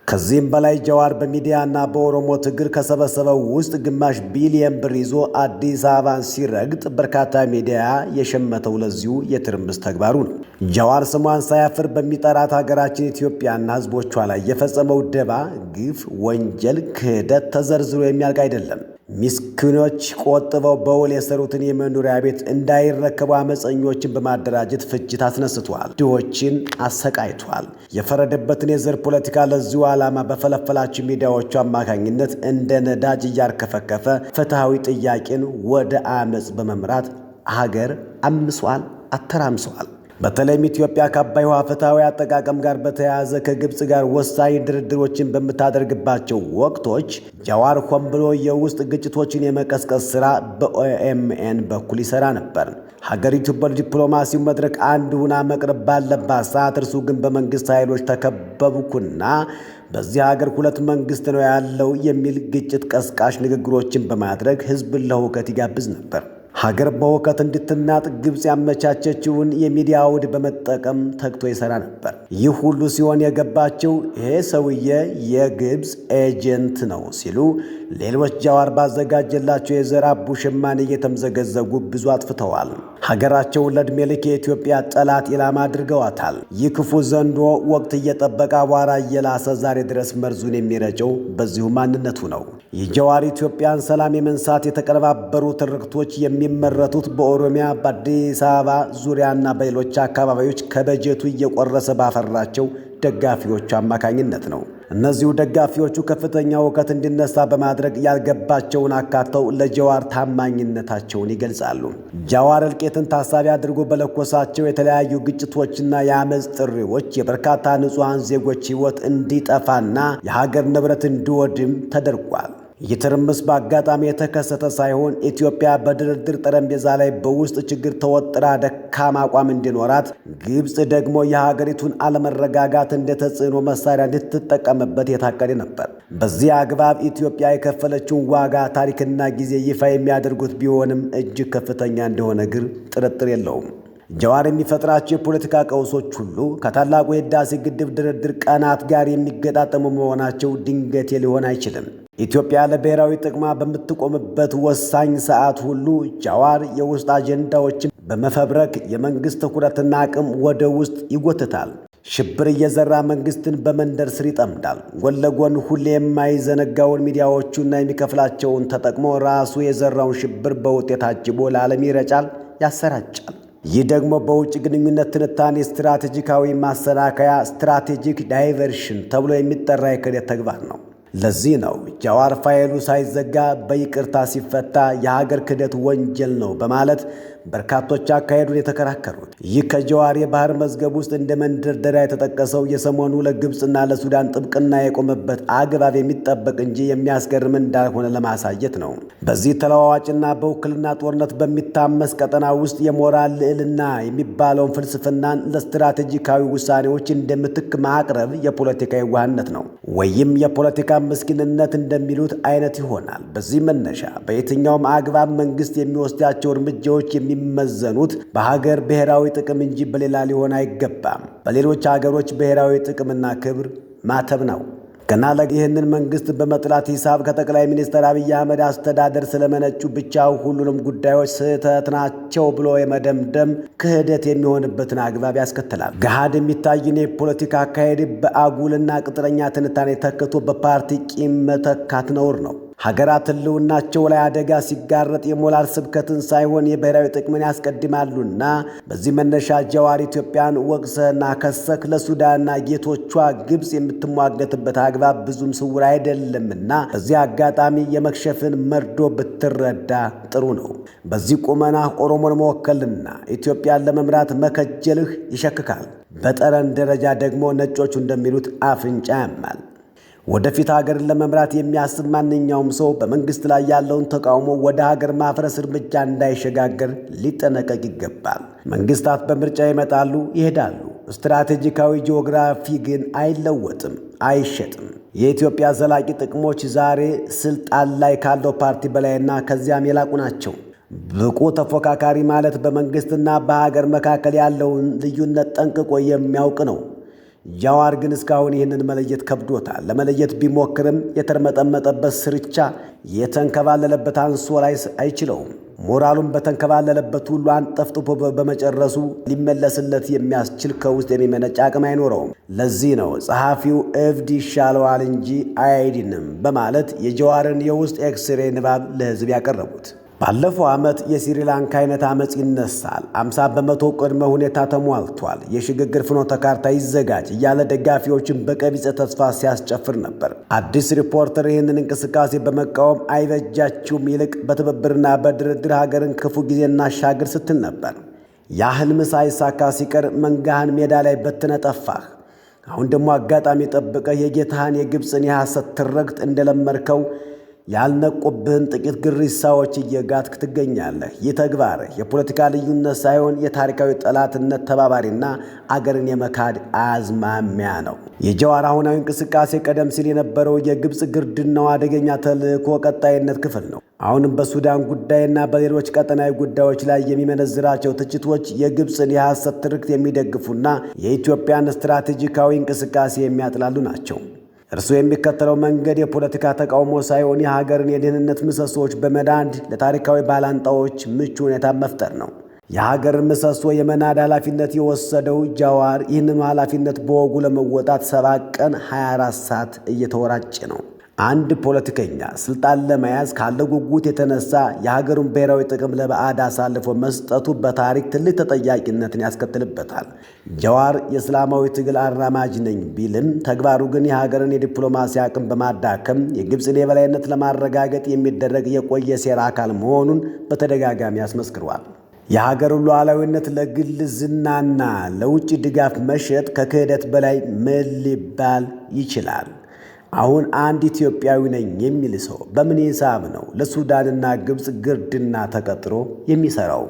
ከዚህም በላይ ጃዋር በሚዲያና በኦሮሞ ትግል ከሰበሰበው ውስጥ ግማሽ ቢሊየን ብር ይዞ አዲስ አበባን ሲረግጥ በርካታ ሚዲያ የሸመተው ለዚሁ የትርምስ ተግባሩ ነው። ጃዋር ስሟን ሳያፍር በሚጠራት ሀገራችን ኢትዮጵያና ሕዝቦቿ ላይ የፈጸመው ደባ፣ ግፍ፣ ወንጀል፣ ክህደት ተዘርዝሮ የሚያልቅ አይደለም። ምስኪኖች ቆጥበው በውል የሰሩትን የመኖሪያ ቤት እንዳይረከቡ አመፀኞችን በማደራጀት ፍጅት አስነስቷል። ድሆችን አሰቃይቷል። የፈረደበትን የዘር ፖለቲካ ለዚሁ ዓላማ በፈለፈላቸው ሚዲያዎቹ አማካኝነት እንደ ነዳጅ እያርከፈከፈ ፍትሐዊ ጥያቄን ወደ አመፅ በመምራት ሀገር አምሷል፣ አተራምሷል። በተለይም ኢትዮጵያ ከአባይ ውሃ ፍትሐዊ አጠቃቀም ጋር በተያያዘ ከግብፅ ጋር ወሳኝ ድርድሮችን በምታደርግባቸው ወቅቶች ጃዋር ሆን ብሎ የውስጥ ግጭቶችን የመቀስቀስ ሥራ በኦኤምኤን በኩል ይሠራ ነበር። ሀገሪቱ በዲፕሎማሲው መድረክ አንድ ሁና መቅረብ ባለባት ሰዓት እርሱ ግን በመንግሥት ኃይሎች ተከበብኩና በዚህ ሀገር ሁለት መንግሥት ነው ያለው የሚል ግጭት ቀስቃሽ ንግግሮችን በማድረግ ሕዝብን ለሁከት ይጋብዝ ነበር። ሀገር በሁከት እንድትናጥ ግብፅ ያመቻቸችውን የሚዲያ አውድ በመጠቀም ተግቶ ይሠራ ነበር። ይህ ሁሉ ሲሆን የገባቸው ይሄ ሰውዬ የግብፅ ኤጀንት ነው ሲሉ ሌሎች ጃዋር ባዘጋጀላቸው የዘር አቡ ሸማኔ እየተምዘገዘጉ ብዙ አጥፍተዋል። ሀገራቸውን ለዕድሜ ልክ የኢትዮጵያ ጠላት ኢላማ አድርገዋታል። ይህ ክፉ ዘንዶ ወቅት እየጠበቀ አቧራ እየላሰ ዛሬ ድረስ መርዙን የሚረጨው በዚሁ ማንነቱ ነው። የጃዋር ኢትዮጵያን ሰላም የመንሳት የተቀነባበሩ ትርክቶች የሚመረቱት በኦሮሚያ በአዲስ አበባ ዙሪያና በሌሎች አካባቢዎች ከበጀቱ እየቆረሰ ባፈራቸው ደጋፊዎቹ አማካኝነት ነው። እነዚሁ ደጋፊዎቹ ከፍተኛ ሁከት እንዲነሳ በማድረግ ያልገባቸውን አካተው ለጃዋር ታማኝነታቸውን ይገልጻሉ። ጃዋር እልቂትን ታሳቢ አድርጎ በለኮሳቸው የተለያዩ ግጭቶችና የአመፅ ጥሪዎች የበርካታ ንጹሐን ዜጎች ሕይወት እንዲጠፋና የሀገር ንብረት እንዲወድም ተደርጓል። ይህ ትርምስ በአጋጣሚ የተከሰተ ሳይሆን ኢትዮጵያ በድርድር ጠረጴዛ ላይ በውስጥ ችግር ተወጥራ ደካማ አቋም እንዲኖራት፣ ግብፅ ደግሞ የሀገሪቱን አለመረጋጋት እንደ ተጽዕኖ መሳሪያ እንድትጠቀምበት የታቀደ ነበር። በዚህ አግባብ ኢትዮጵያ የከፈለችውን ዋጋ ታሪክና ጊዜ ይፋ የሚያደርጉት ቢሆንም እጅግ ከፍተኛ እንደሆነ ግን ጥርጥር የለውም። ጃዋር የሚፈጥራቸው የፖለቲካ ቀውሶች ሁሉ ከታላቁ የህዳሴ ግድብ ድርድር ቀናት ጋር የሚገጣጠሙ መሆናቸው ድንገቴ ሊሆን አይችልም። ኢትዮጵያ ለብሔራዊ ጥቅሟ በምትቆምበት ወሳኝ ሰዓት ሁሉ ጃዋር የውስጥ አጀንዳዎችን በመፈብረክ የመንግሥት ትኩረትና አቅም ወደ ውስጥ ይጎትታል። ሽብር እየዘራ መንግሥትን በመንደር ስር ይጠምዳል። ጎን ለጎን ሁሌ የማይዘነጋውን ሚዲያዎቹና የሚከፍላቸውን ተጠቅሞ ራሱ የዘራውን ሽብር በውጤት አጅቦ ለዓለም ይረጫል፣ ያሰራጫል። ይህ ደግሞ በውጭ ግንኙነት ትንታኔ ስትራቴጂካዊ ማሰናከያ ስትራቴጂክ ዳይቨርሽን ተብሎ የሚጠራ የክህደት ተግባር ነው። ለዚህ ነው ጃዋር ፋይሉ ሳይዘጋ በይቅርታ ሲፈታ የሀገር ክህደት ወንጀል ነው በማለት በርካቶች አካሄዱን የተከራከሩት። ይህ ከጃዋር የባህር መዝገብ ውስጥ እንደ መንደርደሪያ የተጠቀሰው የሰሞኑ ለግብፅና ለሱዳን ጥብቅና የቆመበት አግባብ የሚጠበቅ እንጂ የሚያስገርም እንዳልሆነ ለማሳየት ነው። በዚህ ተለዋዋጭና በውክልና ጦርነት በሚታመስ ቀጠና ውስጥ የሞራል ልዕልና የሚባለውን ፍልስፍናን ለስትራቴጂካዊ ውሳኔዎች እንደምትክ ማቅረብ የፖለቲካ የዋህነት ነው ወይም የፖለቲካ ምስኪንነት እንደሚሉት አይነት ይሆናል። በዚህ መነሻ በየትኛውም አግባብ መንግስት የሚወስዳቸው እርምጃዎች የሚመዘኑት በሀገር ብሔራዊ ጥቅም እንጂ በሌላ ሊሆን አይገባም። በሌሎች ሀገሮች ብሔራዊ ጥቅምና ክብር ማተብ ነው። ገና ይህንን መንግስት በመጥላት ሂሳብ ከጠቅላይ ሚኒስትር አብይ አህመድ አስተዳደር ስለመነጩ ብቻ ሁሉንም ጉዳዮች ስህተት ናቸው ብሎ የመደምደም ክህደት የሚሆንበትን አግባብ ያስከትላል። ገሃድ የሚታይን የፖለቲካ አካሄድ በአጉልና ቅጥረኛ ትንታኔ ተክቶ በፓርቲ ቂም መተካት ነውር ነው። ሀገራት ህልውናቸው ላይ አደጋ ሲጋረጥ የሞራል ስብከትን ሳይሆን የብሔራዊ ጥቅምን ያስቀድማሉና በዚህ መነሻ ጃዋር ኢትዮጵያን ወቅሰህና ከሰክ ለሱዳንና ጌቶቿ ግብፅ የምትሟገትበት አግባብ ብዙም ስውር አይደለምና በዚህ አጋጣሚ የመክሸፍን መርዶ ብትረዳ ጥሩ ነው። በዚህ ቁመና ኦሮሞን መወከልና ኢትዮጵያን ለመምራት መከጀልህ ይሸክካል። በጠረን ደረጃ ደግሞ ነጮቹ እንደሚሉት አፍንጫ ያማል። ወደፊት ሀገርን ለመምራት የሚያስብ ማንኛውም ሰው በመንግስት ላይ ያለውን ተቃውሞ ወደ ሀገር ማፍረስ እርምጃ እንዳይሸጋገር ሊጠነቀቅ ይገባል። መንግስታት በምርጫ ይመጣሉ፣ ይሄዳሉ። ስትራቴጂካዊ ጂኦግራፊ ግን አይለወጥም፣ አይሸጥም። የኢትዮጵያ ዘላቂ ጥቅሞች ዛሬ ስልጣን ላይ ካለው ፓርቲ በላይና ከዚያም የላቁ ናቸው። ብቁ ተፎካካሪ ማለት በመንግስትና በሀገር መካከል ያለውን ልዩነት ጠንቅቆ የሚያውቅ ነው። ጃዋር ግን እስካሁን ይህንን መለየት ከብዶታል። ለመለየት ቢሞክርም የተርመጠመጠበት ስርቻ የተንከባለለበት አንሶላ አይችለውም። ሞራሉን በተንከባለለበት ሁሉ አንጠፍጥፎ በመጨረሱ ሊመለስለት የሚያስችል ከውስጥ የሚመነጭ አቅም አይኖረውም። ለዚህ ነው ጸሐፊው እብድ ይሻለዋል እንጂ አይድንም በማለት የጀዋርን የውስጥ ኤክስሬ ንባብ ለሕዝብ ያቀረቡት። ባለፈው ዓመት የስሪላንካ አይነት አመጽ ይነሳል፣ 50 በመቶ ቅድመ ሁኔታ ተሟልቷል፣ የሽግግር ፍኖተ ካርታ ይዘጋጅ እያለ ደጋፊዎችን በቀቢጸ ተስፋ ሲያስጨፍር ነበር። አዲስ ሪፖርተር ይህንን እንቅስቃሴ በመቃወም አይበጃችሁም፣ ይልቅ በትብብርና በድርድር ሀገርን ክፉ ጊዜ እናሻግር ስትል ነበር። ያ ህልም ሳይሳካ ሲቀር መንጋህን ሜዳ ላይ በትነጠፋህ። አሁን ደግሞ አጋጣሚ ጠብቀህ የጌታህን የግብፅን የሐሰት ትርክት እንደለመድከው ያልነቁብህን ጥቂት ግሪሳዎች እየጋትክ ትገኛለህ። ይህ ተግባርህ የፖለቲካ ልዩነት ሳይሆን የታሪካዊ ጠላትነት ተባባሪና አገርን የመካድ አዝማሚያ ነው። የጀዋር አሁናዊ እንቅስቃሴ ቀደም ሲል የነበረው የግብፅ ግርድናው አደገኛ ተልእኮ ቀጣይነት ክፍል ነው። አሁንም በሱዳን ጉዳይና በሌሎች ቀጠናዊ ጉዳዮች ላይ የሚመነዝራቸው ትችቶች የግብፅን የሐሰት ትርክት የሚደግፉና የኢትዮጵያን ስትራቴጂካዊ እንቅስቃሴ የሚያጥላሉ ናቸው። እርሱ የሚከተለው መንገድ የፖለቲካ ተቃውሞ ሳይሆን የሀገርን የደህንነት ምሰሶዎች በመናድ ለታሪካዊ ባላንጣዎች ምቹ ሁኔታ መፍጠር ነው። የሀገርን ምሰሶ የመናድ ኃላፊነት የወሰደው ጀዋር ይህንኑ ኃላፊነት በወጉ ለመወጣት 7 ቀን 24 ሰዓት እየተወራጨ ነው። አንድ ፖለቲከኛ ስልጣን ለመያዝ ካለው ጉጉት የተነሳ የሀገሩን ብሔራዊ ጥቅም ለባዕድ አሳልፎ መስጠቱ በታሪክ ትልቅ ተጠያቂነትን ያስከትልበታል። ጀዋር የእስላማዊ ትግል አራማጅ ነኝ ቢልም ተግባሩ ግን የሀገርን የዲፕሎማሲ አቅም በማዳከም የግብፅን የበላይነት ለማረጋገጥ የሚደረግ የቆየ ሴራ አካል መሆኑን በተደጋጋሚ አስመስክሯል። የሀገሩን ሉዓላዊነት ለግል ዝናና ለውጭ ድጋፍ መሸጥ ከክህደት በላይ ምን ሊባል ይችላል? አሁን አንድ ኢትዮጵያዊ ነኝ የሚል ሰው በምን ሂሳብ ነው ለሱዳንና ግብፅ ግርድና ተቀጥሮ የሚሰራው?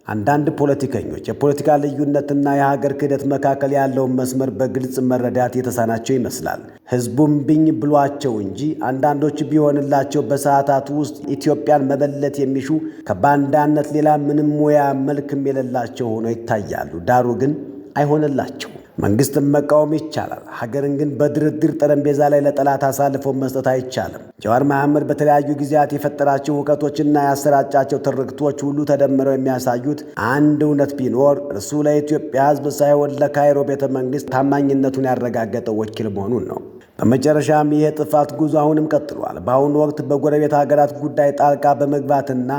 አንዳንድ ፖለቲከኞች የፖለቲካ ልዩነትና የሀገር ክህደት መካከል ያለውን መስመር በግልጽ መረዳት የተሳናቸው ይመስላል። ሕዝቡም ብኝ ብሏቸው እንጂ አንዳንዶች ቢሆንላቸው በሰዓታት ውስጥ ኢትዮጵያን መበለት የሚሹ ከባንዳነት ሌላ ምንም ሙያ መልክም የሌላቸው ሆነው ይታያሉ። ዳሩ ግን አይሆንላቸው። መንግስትን መቃወም ይቻላል። ሀገርን ግን በድርድር ጠረጴዛ ላይ ለጠላት አሳልፎ መስጠት አይቻልም። ጀዋር መሐመድ በተለያዩ ጊዜያት የፈጠራቸው ሁከቶችና ያሰራጫቸው ትርክቶች ሁሉ ተደምረው የሚያሳዩት አንድ እውነት ቢኖር እርሱ ለኢትዮጵያ ሕዝብ ሳይሆን ለካይሮ ቤተ መንግስት ታማኝነቱን ያረጋገጠው ወኪል መሆኑን ነው። በመጨረሻም ይህ ጥፋት ጉዞ አሁንም ቀጥሏል። በአሁኑ ወቅት በጎረቤት ሀገራት ጉዳይ ጣልቃ በመግባትና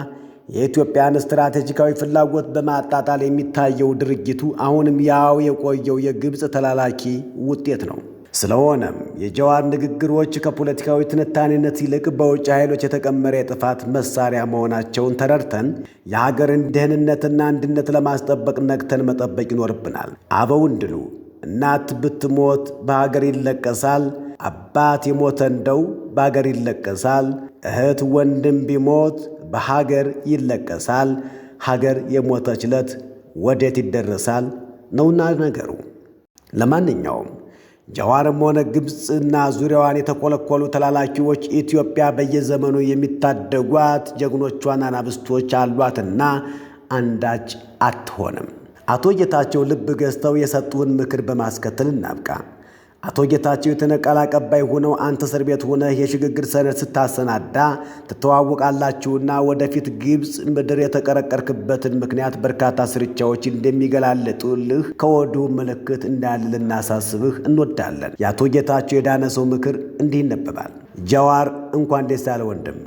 የኢትዮጵያን ስትራቴጂካዊ ፍላጎት በማጣጣል የሚታየው ድርጊቱ አሁንም ያው የቆየው የግብፅ ተላላኪ ውጤት ነው። ስለሆነም የጀዋር ንግግሮች ከፖለቲካዊ ትንታኔነት ይልቅ በውጭ ኃይሎች የተቀመረ የጥፋት መሳሪያ መሆናቸውን ተረድተን የሀገርን ደህንነትና አንድነት ለማስጠበቅ ነቅተን መጠበቅ ይኖርብናል። አበው እንድሉ እናት ብትሞት በሀገር ይለቀሳል፣ አባት የሞተ እንደው በሀገር ይለቀሳል፣ እህት ወንድም ቢሞት በሀገር ይለቀሳል፣ ሀገር የሞተች ዕለት ወዴት ይደረሳል ነውና ነገሩ። ለማንኛውም ጀዋርም ሆነ ግብፅና ዙሪያዋን የተኮለኮሉ ተላላኪዎች ኢትዮጵያ በየዘመኑ የሚታደጓት ጀግኖቿን አናብስቶች አሏትና አንዳች አትሆንም። አቶ ጌታቸው ልብ ገዝተው የሰጡን ምክር በማስከተል እናብቃ። አቶ ጌታቸው የተነቃል አቀባይ ሆነው አንተ እስር ቤት ሆነህ የሽግግር ሰነድ ስታሰናዳ ትተዋወቃላችሁና ወደፊት ግብፅ ምድር የተቀረቀርክበትን ምክንያት በርካታ ስርቻዎች እንደሚገላለጡልህ ከወዲሁ ምልክት እንዳለ ልናሳስብህ እንወዳለን። የአቶ ጌታቸው የዳነ ሰው ምክር እንዲህ ይነበባል። ጀዋር እንኳን ደስ ያለ ወንድሜ።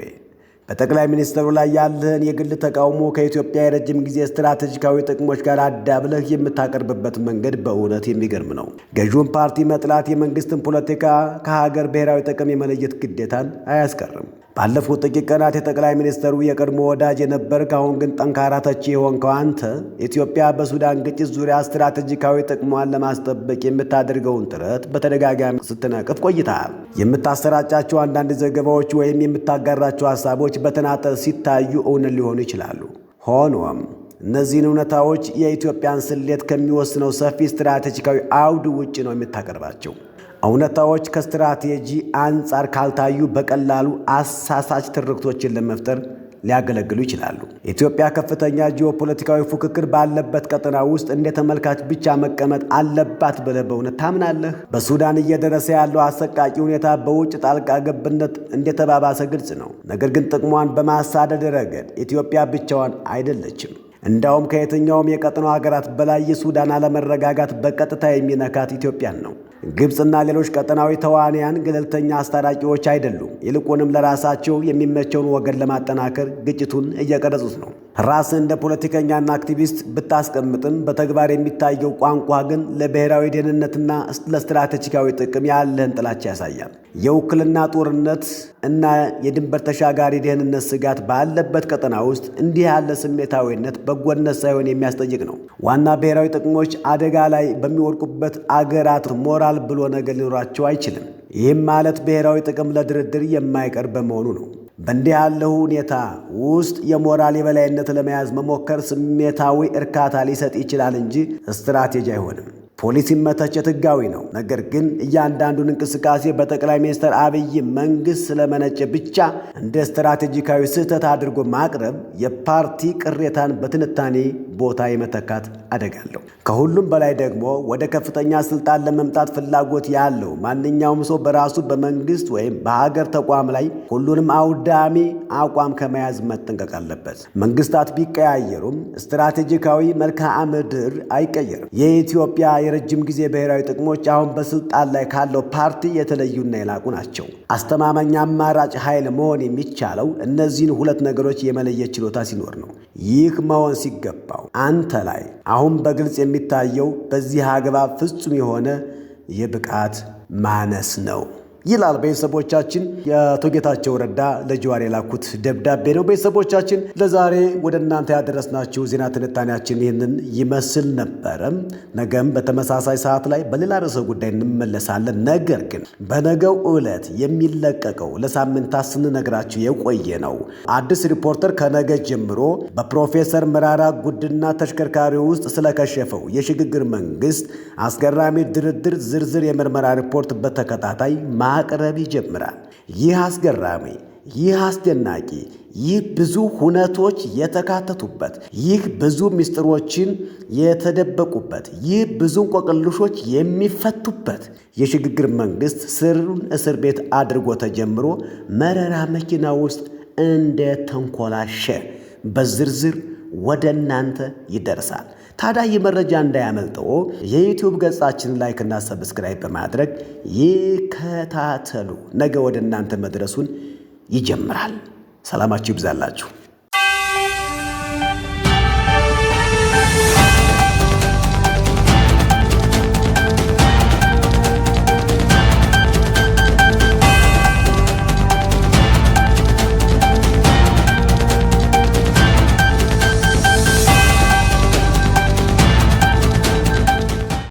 በጠቅላይ ሚኒስትሩ ላይ ያለህን የግል ተቃውሞ ከኢትዮጵያ የረጅም ጊዜ ስትራቴጂካዊ ጥቅሞች ጋር አዳብለህ የምታቀርብበት መንገድ በእውነት የሚገርም ነው። ገዢውን ፓርቲ መጥላት የመንግስትን ፖለቲካ ከሀገር ብሔራዊ ጥቅም የመለየት ግዴታን አያስቀርም። ባለፉት ጥቂት ቀናት የጠቅላይ ሚኒስትሩ የቀድሞ ወዳጅ የነበርክ አሁን ግን ጠንካራ ተቺ የሆንከው አንተ ኢትዮጵያ በሱዳን ግጭት ዙሪያ ስትራቴጂካዊ ጥቅሟን ለማስጠበቅ የምታደርገውን ጥረት በተደጋጋሚ ስትነቅፍ ቆይተሃል። የምታሰራጫቸው አንዳንድ ዘገባዎች ወይም የምታጋራቸው ሀሳቦች በተናጠል ሲታዩ እውነት ሊሆኑ ይችላሉ። ሆኖም እነዚህን እውነታዎች የኢትዮጵያን ስሌት ከሚወስነው ሰፊ ስትራቴጂካዊ አውድ ውጭ ነው የምታቀርባቸው። እውነታዎች ከስትራቴጂ አንጻር ካልታዩ በቀላሉ አሳሳች ትርክቶችን ለመፍጠር ሊያገለግሉ ይችላሉ። ኢትዮጵያ ከፍተኛ ጂኦፖለቲካዊ ፉክክር ባለበት ቀጠና ውስጥ እንደ ተመልካች ብቻ መቀመጥ አለባት ብለህ በእውነት ታምናለህ? በሱዳን እየደረሰ ያለው አሰቃቂ ሁኔታ በውጭ ጣልቃ ገብነት እንደተባባሰ ግልጽ ነው። ነገር ግን ጥቅሟን በማሳደድ ረገድ ኢትዮጵያ ብቻዋን አይደለችም። እንዳውም ከየትኛውም የቀጠናው ሀገራት በላይ የሱዳን አለመረጋጋት በቀጥታ የሚነካት ኢትዮጵያን ነው። ግብፅና ሌሎች ቀጠናዊ ተዋንያን ገለልተኛ አስታራቂዎች አይደሉም። ይልቁንም ለራሳቸው የሚመቸውን ወገን ለማጠናከር ግጭቱን እየቀረጹት ነው። ራስን እንደ ፖለቲከኛና አክቲቪስት ብታስቀምጥም በተግባር የሚታየው ቋንቋ ግን ለብሔራዊ ደህንነትና ለስትራቴጂካዊ ጥቅም ያለህን ጥላቻ ያሳያል። የውክልና ጦርነት እና የድንበር ተሻጋሪ ደህንነት ስጋት ባለበት ቀጠና ውስጥ እንዲህ ያለ ስሜታዊነት በጎነት ሳይሆን የሚያስጠይቅ ነው። ዋና ብሔራዊ ጥቅሞች አደጋ ላይ በሚወድቁበት አገራት ሞራል ብሎ ነገር ሊኖራቸው አይችልም። ይህም ማለት ብሔራዊ ጥቅም ለድርድር የማይቀር በመሆኑ ነው። በእንዲህ ያለው ሁኔታ ውስጥ የሞራል የበላይነት ለመያዝ መሞከር ስሜታዊ እርካታ ሊሰጥ ይችላል እንጂ ስትራቴጂ አይሆንም። ፖሊሲ መተቸት ሕጋዊ ነው። ነገር ግን እያንዳንዱን እንቅስቃሴ በጠቅላይ ሚኒስትር አብይ መንግስት ስለመነጨ ብቻ እንደ ስትራቴጂካዊ ስህተት አድርጎ ማቅረብ የፓርቲ ቅሬታን በትንታኔ ቦታ የመተካት አደጋ አለው። ከሁሉም በላይ ደግሞ ወደ ከፍተኛ ስልጣን ለመምጣት ፍላጎት ያለው ማንኛውም ሰው በራሱ በመንግስት ወይም በሀገር ተቋም ላይ ሁሉንም አውዳሚ አቋም ከመያዝ መጠንቀቅ አለበት። መንግስታት ቢቀያየሩም ስትራቴጂካዊ መልክዓ ምድር አይቀየርም። የኢትዮጵያ የረጅም ጊዜ ብሔራዊ ጥቅሞች አሁን በስልጣን ላይ ካለው ፓርቲ የተለዩና የላቁ ናቸው። አስተማማኝ አማራጭ ኃይል መሆን የሚቻለው እነዚህን ሁለት ነገሮች የመለየት ችሎታ ሲኖር ነው። ይህ መሆን ሲገባው አንተ ላይ አሁን በግልጽ የሚታየው በዚህ አግባብ ፍጹም የሆነ የብቃት ማነስ ነው ይላል ቤተሰቦቻችን የአቶ ጌታቸው ረዳ ለጀዋር የላኩት ደብዳቤ ነው። ቤተሰቦቻችን ለዛሬ ወደ እናንተ ያደረስናችሁ ዜና ትንታኔያችን ይህንን ይመስል ነበረ። ነገም በተመሳሳይ ሰዓት ላይ በሌላ ርዕሰ ጉዳይ እንመለሳለን። ነገር ግን በነገው ዕለት የሚለቀቀው ለሳምንታት ስንነግራችሁ የቆየ ነው አዲስ ሪፖርተር ከነገ ጀምሮ በፕሮፌሰር መራራ ጉዲና ተሽከርካሪ ውስጥ ስለከሸፈው የሽግግር መንግስት አስገራሚ ድርድር ዝርዝር የምርመራ ሪፖርት በተከታታይ ማቅረብ ይጀምራል። ይህ አስገራሚ፣ ይህ አስደናቂ፣ ይህ ብዙ ሁነቶች የተካተቱበት፣ ይህ ብዙ ምስጢሮችን የተደበቁበት፣ ይህ ብዙ እንቆቅልሾች የሚፈቱበት የሽግግር መንግስት ስሩን እስር ቤት አድርጎ ተጀምሮ መረራ መኪና ውስጥ እንደ ተንኮላሸ በዝርዝር ወደ እናንተ ይደርሳል። ታዲያ ይህ መረጃ እንዳያመልጠው የዩቲዩብ ገጻችንን ላይክና ሰብስክራይብ በማድረግ ይከታተሉ። ነገ ወደ እናንተ መድረሱን ይጀምራል። ሰላማችሁ ይብዛላችሁ።